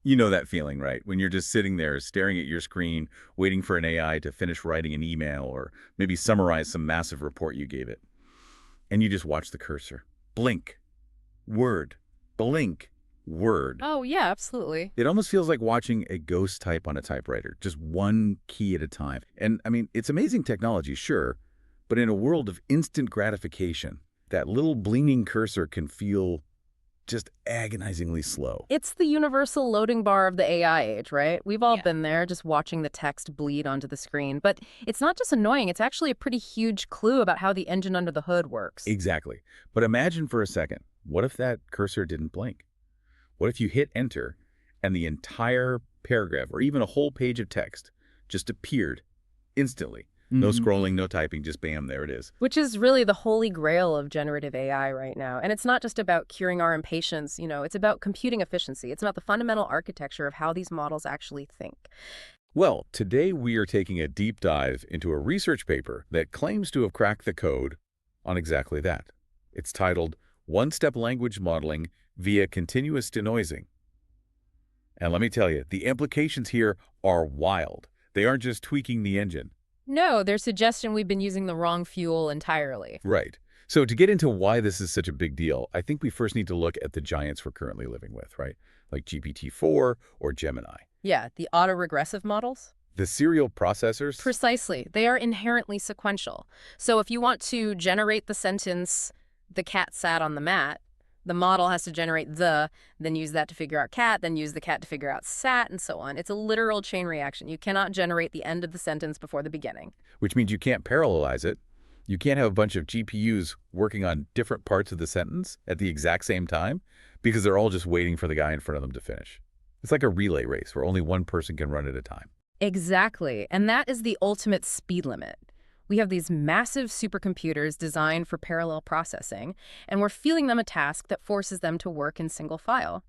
You know that feeling, right? When you're just sitting there staring at your screen, waiting for an AI to finish writing an email or maybe summarize some massive report you gave it. And you just watch the cursor. Blink. Word. Blink. Word. Oh, yeah, absolutely. It almost feels like watching a ghost type on a typewriter, just one key at a time. And I mean, it's amazing technology, sure, but in a world of instant gratification, that little blinking cursor can feel just agonizingly slow. It's the universal loading bar of the AI age, right? We've all Yeah. been there just watching the text bleed onto the screen. But it's not just annoying, it's actually a pretty huge clue about how the engine under the hood works. Exactly. But imagine for a second, what if that cursor didn't blink? What if you hit enter and the entire paragraph or even a whole page of text just appeared instantly? No scrolling, no typing, just bam, there it is. Which is really the holy grail of generative AI right now. And it's not just about curing our impatience, it's about computing efficiency. It's about the fundamental architecture of how these models actually think. Well, today we are taking a deep dive into a research paper that claims to have cracked the code on exactly that. It's titled One-Step Language Modeling via Continuous Denoising. And let me tell you, the implications here are wild. They aren't just tweaking the engine. No, they're suggesting we've been using the wrong fuel entirely. Right. So to get into why this is such a big deal, I think we first need to look at the giants we're currently living with, right? Like GPT-4 or Gemini. Yeah, the autoregressive models? The serial processors? Precisely. They are inherently sequential. So if you want to generate the sentence, the cat sat on the mat, the model has to generate the, then use that to figure out cat, then use the cat to figure out sat, and so on. It's a literal chain reaction. You cannot generate the end of the sentence before the beginning. Which means you can't parallelize it. You can't have a bunch of GPUs working on different parts of the sentence at the exact same time because they're all just waiting for the guy in front of them to finish. It's like a relay race where only one person can run at a time. Exactly. And that is the ultimate speed limit. We have these massive supercomputers designed for parallel processing, and we're feeding them a task that forces them to work in single file.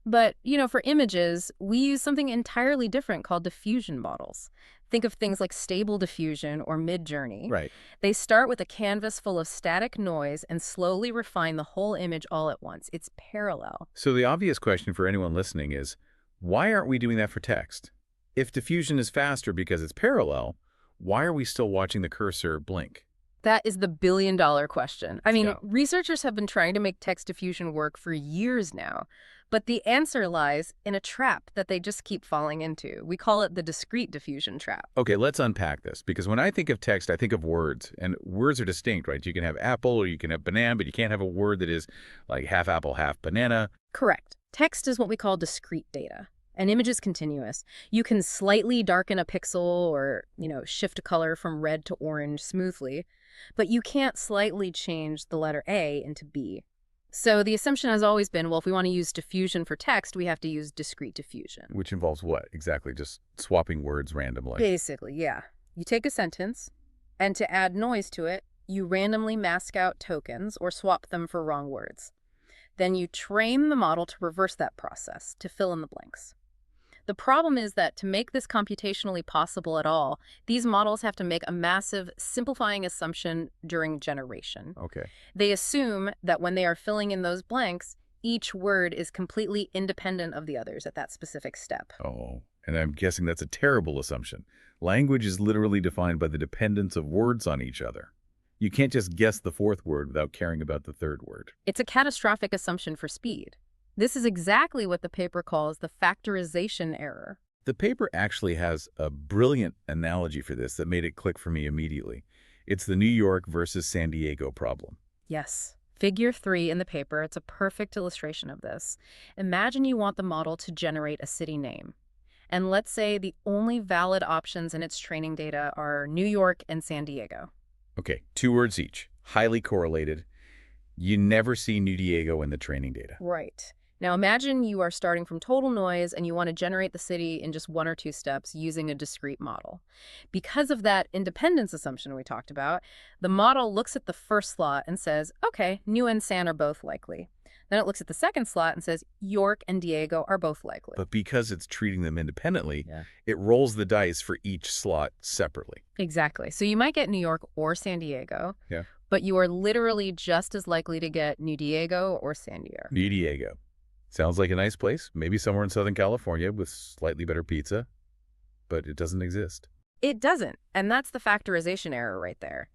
But, for images, we use something entirely different called diffusion models. Think of things like Stable Diffusion or Midjourney. Right. They start with a canvas full of static noise and slowly refine the whole image all at once. It's parallel. So the obvious question for anyone listening is, why aren't we doing that for text? If diffusion is faster because it's parallel, why are we still watching the cursor blink? That is the billion-dollar question. I mean, Yeah. researchers have been trying to make text diffusion work for years now, but the answer lies in a trap that they just keep falling into. We call it the discrete diffusion trap. Okay, let's unpack this, because when I think of text, I think of words, and words are distinct, right? You can have apple or you can have banana, but you can't have a word that is like half apple, half banana. Correct. Text is what we call discrete data. An image is continuous. You can slightly darken a pixel or, shift a color from red to orange smoothly, but you can't slightly change the letter A into B. So the assumption has always been, well, if we want to use diffusion for text, we have to use discrete diffusion. Which involves what exactly? Just swapping words randomly. Basically, yeah. You take a sentence, and to add noise to it, you randomly mask out tokens or swap them for wrong words. Then you train the model to reverse that process, to fill in the blanks. The problem is that to make this computationally possible at all, these models have to make a massive simplifying assumption during generation. Okay. They assume that when they are filling in those blanks, each word is completely independent of the others at that specific step. Oh, and I'm guessing that's a terrible assumption. Language is literally defined by the dependence of words on each other. You can't just guess the fourth word without caring about the third word. It's a catastrophic assumption for speed. This is exactly what the paper calls the factorization error. The paper actually has a brilliant analogy for this that made it click for me immediately. It's the New York versus San Diego problem. Yes. Figure 3 in the paper, it's a perfect illustration of this. Imagine you want the model to generate a city name. And let's say the only valid options in its training data are New York and San Diego. Okay, 2 words each, highly correlated. You never see New Diego in the training data. Right. Now imagine you are starting from total noise and you want to generate the city in just 1 or 2 steps using a discrete model. Because of that independence assumption we talked about, the model looks at the first slot and says, okay, New and San are both likely. Then it looks at the second slot and says, York and Diego are both likely. But because it's treating them independently, Yeah. it rolls the dice for each slot separately. Exactly. So you might get New York or San Diego, Yeah. but you are literally just as likely to get New Diego or San Diego. New Diego. Sounds like a nice place, maybe somewhere in Southern California with slightly better pizza, but it doesn't exist. It doesn't, and that's the factorization error right there.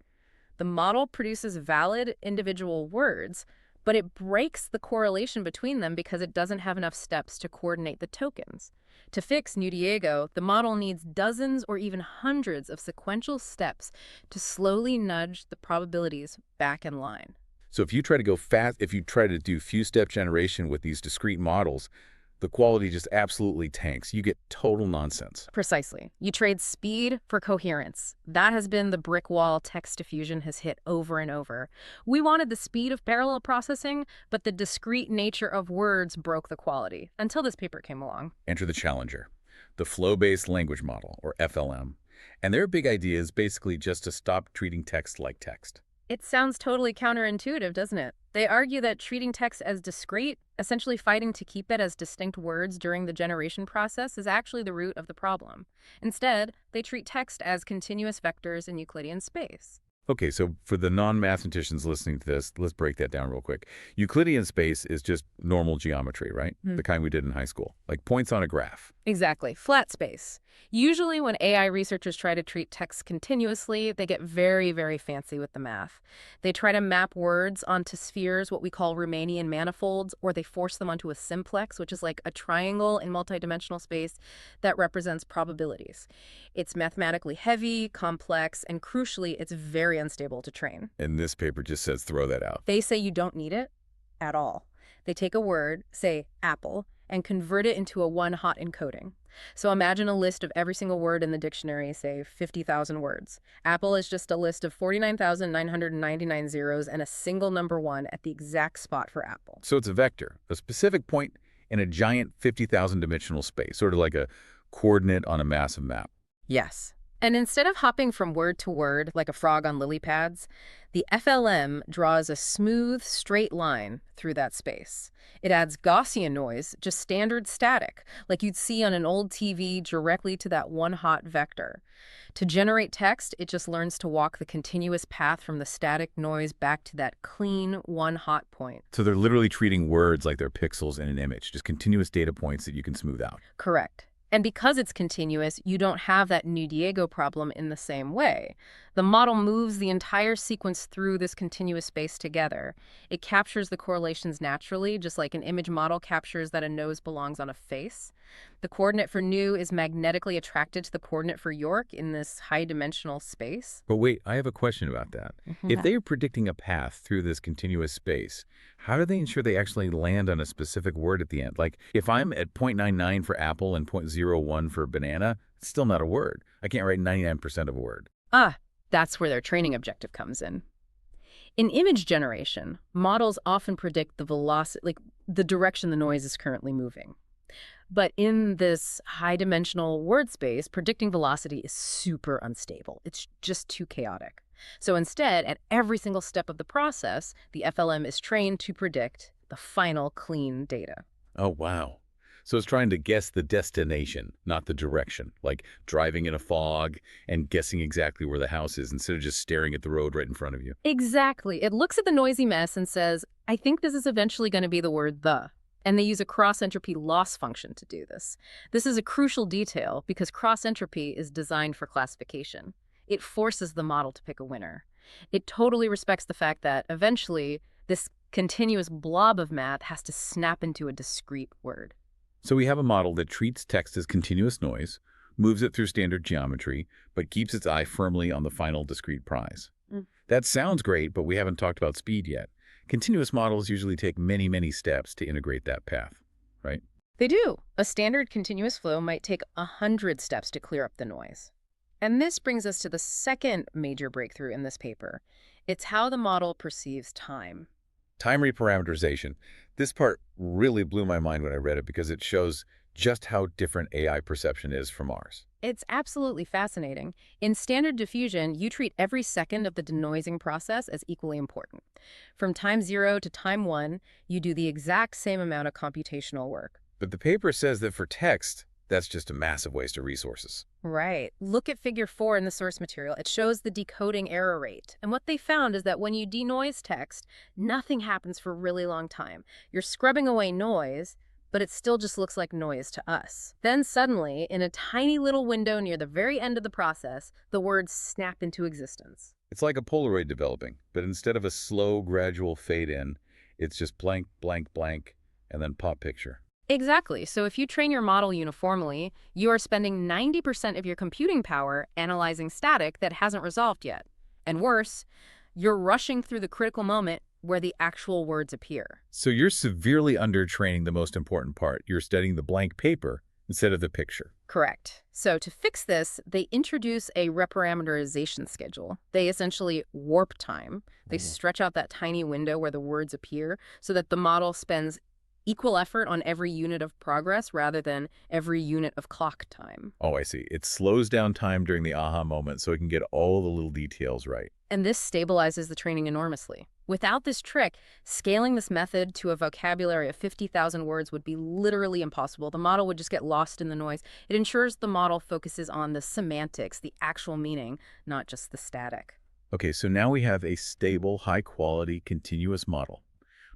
The model produces valid individual words, but it breaks the correlation between them because it doesn't have enough steps to coordinate the tokens. To fix New Diego, the model needs dozens or even hundreds of sequential steps to slowly nudge the probabilities back in line. So if you try to go fast, if you try to do few-step generation with these discrete models, the quality just absolutely tanks. You get total nonsense. Precisely. You trade speed for coherence. That has been the brick wall text diffusion has hit over and over. We wanted the speed of parallel processing, but the discrete nature of words broke the quality, until this paper came along. Enter the challenger, the flow-based language model, or FLM. And their big idea is basically just to stop treating text like text. It sounds totally counterintuitive, doesn't it? They argue that treating text as discrete, essentially fighting to keep it as distinct words during the generation process, is actually the root of the problem. Instead, they treat text as continuous vectors in Euclidean space. Okay, so for the non-mathematicians listening to this, let's break that down real quick. Euclidean space is just normal geometry, right? The kind we did in high school, like points on a graph. Exactly. Flat space. Usually when AI researchers try to treat text continuously, they get very, very fancy with the math. They try to map words onto spheres, what we call Riemannian manifolds, or they force them onto a simplex, which is like a triangle in multidimensional space that represents probabilities. It's mathematically heavy, complex, and crucially, it's very unstable to train. And this paper just says throw that out. They say you don't need it at all. They take a word, say apple, and convert it into a one-hot encoding. So imagine a list of every single word in the dictionary, say 50,000 words. Apple is just a list of 49,999 zeros and a single number 1 at the exact spot for apple. So it's a vector, a specific point in a giant 50,000 dimensional space, sort of like a coordinate on a massive map. Yes. And instead of hopping from word to word like a frog on lily pads, the FLM draws a smooth, straight line through that space. It adds Gaussian noise, just standard static, like you'd see on an old TV directly to that one hot vector. To generate text, it just learns to walk the continuous path from the static noise back to that clean, one hot point. So they're literally treating words like they're pixels in an image, just continuous data points that you can smooth out. Correct. And because it's continuous, you don't have that New Diego problem in the same way. The model moves the entire sequence through this continuous space together. It captures the correlations naturally, just like an image model captures that a nose belongs on a face. The coordinate for New is magnetically attracted to the coordinate for York in this high-dimensional space. But wait, I have a question about that. If they are predicting a path through this continuous space, how do they ensure they actually land on a specific word at the end? Like, if I'm at 0.99 for apple and 0.01 for banana, it's still not a word. I can't write 99% of a word. That's where their training objective comes in. In image generation, models often predict the velocity, like the direction the noise is currently moving. But in this high-dimensional word space, predicting velocity is super unstable. It's just too chaotic. So instead, at every single step of the process, the FLM is trained to predict the final clean data. Oh, wow. So it's trying to guess the destination, not the direction, like driving in a fog and guessing exactly where the house is instead of just staring at the road right in front of you. Exactly. It looks at the noisy mess and says, I think this is eventually going to be the word the. And they use a cross-entropy loss function to do this. This is a crucial detail because cross-entropy is designed for classification. It forces the model to pick a winner. It totally respects the fact that eventually this continuous blob of math has to snap into a discrete word. So we have a model that treats text as continuous noise, moves it through standard geometry, but keeps its eye firmly on the final discrete prize. That sounds great, but we haven't talked about speed yet. Continuous models usually take many, many steps to integrate that path, right? They do. A standard continuous flow might take 100 steps to clear up the noise. And this brings us to the second major breakthrough in this paper. It's how the model perceives time. Time reparameterization. This part really blew my mind when I read it because it shows just how different AI perception is from ours. It's absolutely fascinating. In standard diffusion, you treat every second of the denoising process as equally important. From time 0 to time 1, you do the exact same amount of computational work. But the paper says that for text, that's just a massive waste of resources. Right. Look at figure 4 in the source material. It shows the decoding error rate. And what they found is that when you denoise text, nothing happens for a really long time. You're scrubbing away noise, but it still just looks like noise to us. Then suddenly, in a tiny little window near the very end of the process, the words snap into existence. It's like a Polaroid developing, but instead of a slow, gradual fade in, it's just blank, blank, blank, and then pop picture. Exactly. So if you train your model uniformly, you are spending 90% of your computing power analyzing static that hasn't resolved yet. And worse, you're rushing through the critical moment where the actual words appear. So you're severely undertraining the most important part. You're studying the blank paper instead of the picture. Correct. So to fix this, they introduce a reparameterization schedule. They essentially warp time. They stretch out that tiny window where the words appear so that the model spends equal effort on every unit of progress rather than every unit of clock time. Oh, I see. It slows down time during the aha moment so it can get all the little details right. And this stabilizes the training enormously. Without this trick, scaling this method to a vocabulary of 50,000 words would be literally impossible. The model would just get lost in the noise. It ensures the model focuses on the semantics, the actual meaning, not just the static. Okay, so now we have a stable, high-quality, continuous model.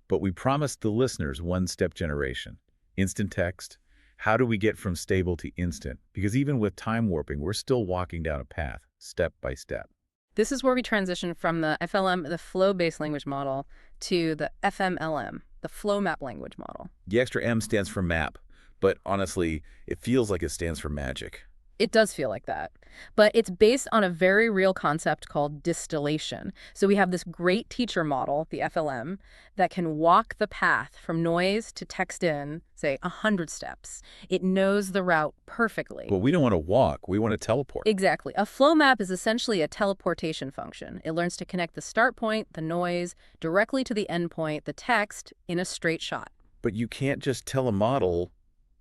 But we promised the listeners one-step generation. Instant text. How do we get from stable to instant? Because even with time warping, we're still walking down a path, step by step. This is where we transition from the FLM, the flow-based language model, to the FMLM, the flow map language model. The extra M stands for map, but honestly, it feels like it stands for magic. It does feel like that. But it's based on a very real concept called distillation. So we have this great teacher model, the FLM, that can walk the path from noise to text in, say, 100 steps. It knows the route perfectly. But we don't want to walk, we want to teleport. Exactly. A flow map is essentially a teleportation function. It learns to connect the start point, the noise, directly to the end point, the text, in a straight shot. But you can't just tell a model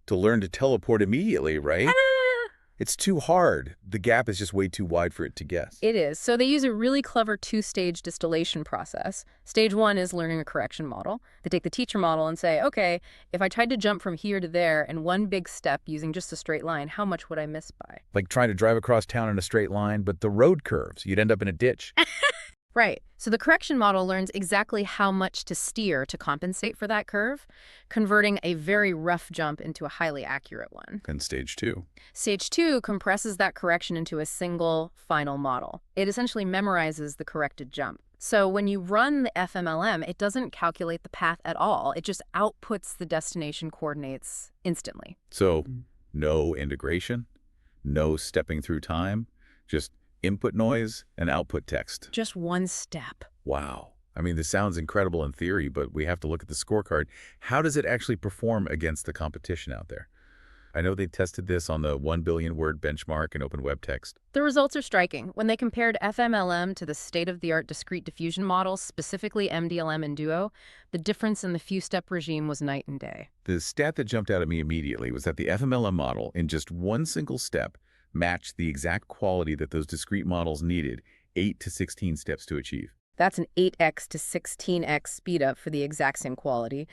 to learn to teleport immediately, right? It's too hard. The gap is just way too wide for it to guess. It is. So they use a really clever two-stage distillation process. Stage one is learning a correction model. They take the teacher model and say, okay, if I tried to jump from here to there in one big step using just a straight line, how much would I miss by? Like trying to drive across town in a straight line, but the road curves. You'd end up in a ditch. Right. So the correction model learns exactly how much to steer to compensate for that curve, converting a very rough jump into a highly accurate one. And stage two. Stage two compresses that correction into a single final model. It essentially memorizes the corrected jump. So when you run the FMLM, it doesn't calculate the path at all. It just outputs the destination coordinates instantly. So no integration, no stepping through time, just input noise and output text. Just one step. Wow. I mean, this sounds incredible in theory, but we have to look at the scorecard. How does it actually perform against the competition out there? I know they tested this on the 1 billion word benchmark in open web text. The results are striking. When they compared FMLM to the state-of-the-art discrete diffusion models, specifically MDLM and Duo, the difference in the few-step regime was night and day. The stat that jumped out at me immediately was that the FMLM model, in just one single step, matched the exact quality that those discrete models needed 8 to 16 steps to achieve. That's an 8x to 16x speed up for the exact same quality.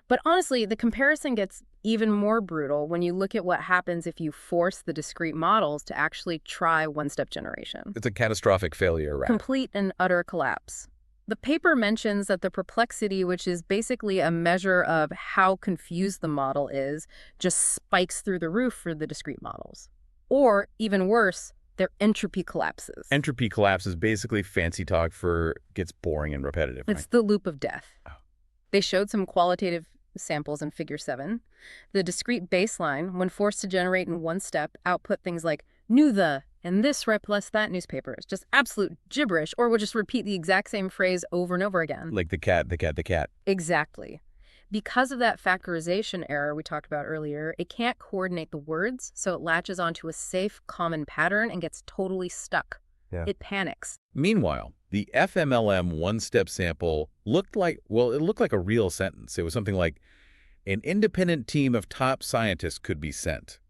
But honestly, the comparison gets even more brutal when you look at what happens if you force the discrete models to actually try one-step generation. It's a catastrophic failure, right? Complete and utter collapse. The paper mentions that the perplexity, which is basically a measure of how confused the model is, just spikes through the roof for the discrete models. Or, even worse, their entropy collapses. Entropy collapse is basically fancy talk for gets boring and repetitive, right? It's the loop of death. They showed some qualitative samples in Figure 7. The discrete baseline, when forced to generate in one step, output things like knew the and this replace that newspaper. It's just absolute gibberish, or will just repeat the exact same phrase over and over again. Like the cat, the cat, the cat. Exactly. Because of that factorization error we talked about earlier, it can't coordinate the words, so it latches onto a safe, common pattern and gets totally stuck. Yeah. It panics. Meanwhile, the FMLM one-step sample looked like, well, it looked like a real sentence. It was something like, an independent team of top scientists could be sent.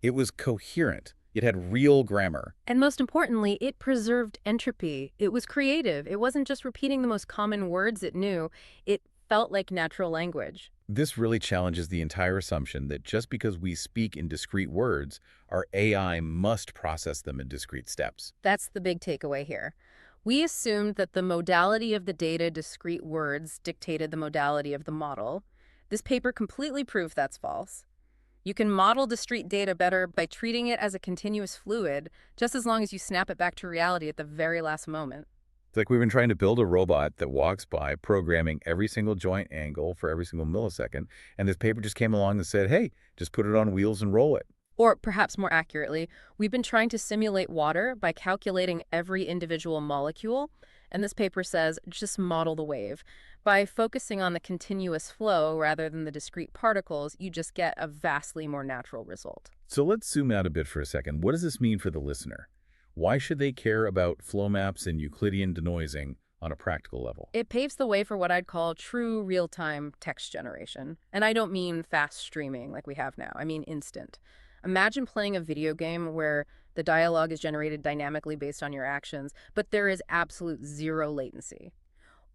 It was coherent. It had real grammar. And most importantly, it preserved entropy. It was creative. It wasn't just repeating the most common words it knew. It felt like natural language. This really challenges the entire assumption that just because we speak in discrete words, our AI must process them in discrete steps. That's the big takeaway here. We assumed that the modality of the data, discrete words, dictated the modality of the model. This paper completely proved that's false. You can model discrete data better by treating it as a continuous fluid, just as long as you snap it back to reality at the very last moment. It's like we've been trying to build a robot that walks by, programming every single joint angle for every single millisecond, and this paper just came along and said, hey, just put it on wheels and roll it. Or perhaps more accurately, we've been trying to simulate water by calculating every individual molecule, and this paper says just model the wave. By focusing on the continuous flow rather than the discrete particles, you just get a vastly more natural result. So let's zoom out a bit for a second. What does this mean for the listener? Why should they care about flow maps and Euclidean denoising on a practical level? It paves the way for what I'd call true real-time text generation. And I don't mean fast streaming like we have now. I mean instant. Imagine playing a video game where the dialogue is generated dynamically based on your actions, but there is absolute zero latency.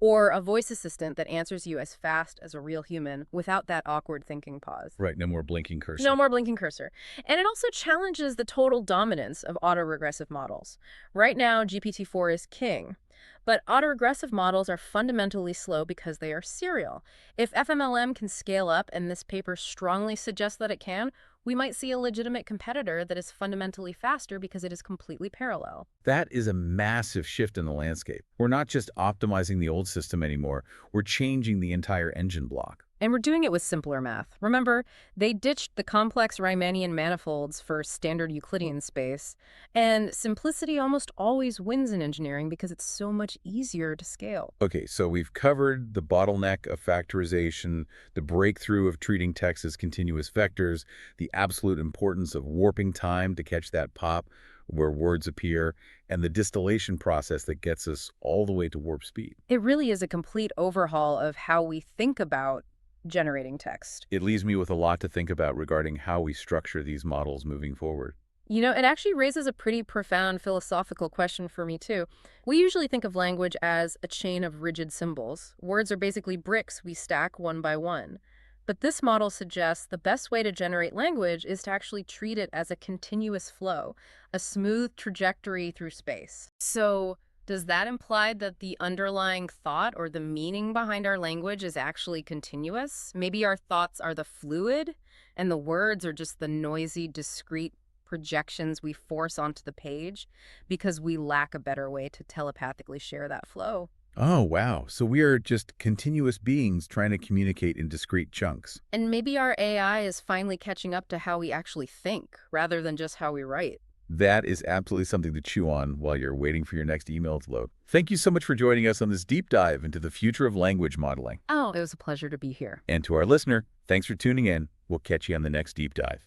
Or a voice assistant that answers you as fast as a real human without that awkward thinking pause. Right, no more blinking cursor. No more blinking cursor. And it also challenges the total dominance of autoregressive models. Right now, GPT-4 is king. But autoregressive models are fundamentally slow because they are serial. If FMLM can scale up, and this paper strongly suggests that it can, we might see a legitimate competitor that is fundamentally faster because it is completely parallel. That is a massive shift in the landscape. We're not just optimizing the old system anymore, we're changing the entire engine block. And we're doing it with simpler math. Remember, they ditched the complex Riemannian manifolds for standard Euclidean space, and simplicity almost always wins in engineering because it's so much easier to scale. Okay, so we've covered the bottleneck of factorization, the breakthrough of treating text as continuous vectors, the absolute importance of warping time to catch that pop where words appear, and the distillation process that gets us all the way to warp speed. It really is a complete overhaul of how we think about generating text. It leaves me with a lot to think about regarding how we structure these models moving forward. You know, it actually raises a pretty profound philosophical question for me, too. We usually think of language as a chain of rigid symbols. Words are basically bricks we stack one by one. But this model suggests the best way to generate language is to actually treat it as a continuous flow, a smooth trajectory through space. So, does that imply that the underlying thought or the meaning behind our language is actually continuous? Maybe our thoughts are the fluid, and the words are just the noisy, discrete projections we force onto the page because we lack a better way to telepathically share that flow. Oh, wow. So we are just continuous beings trying to communicate in discrete chunks. And maybe our AI is finally catching up to how we actually think rather than just how we write. That is absolutely something to chew on while you're waiting for your next email to load. Thank you so much for joining us on this deep dive into the future of language modeling. Oh, it was a pleasure to be here. And to our listener, thanks for tuning in. We'll catch you on the next deep dive.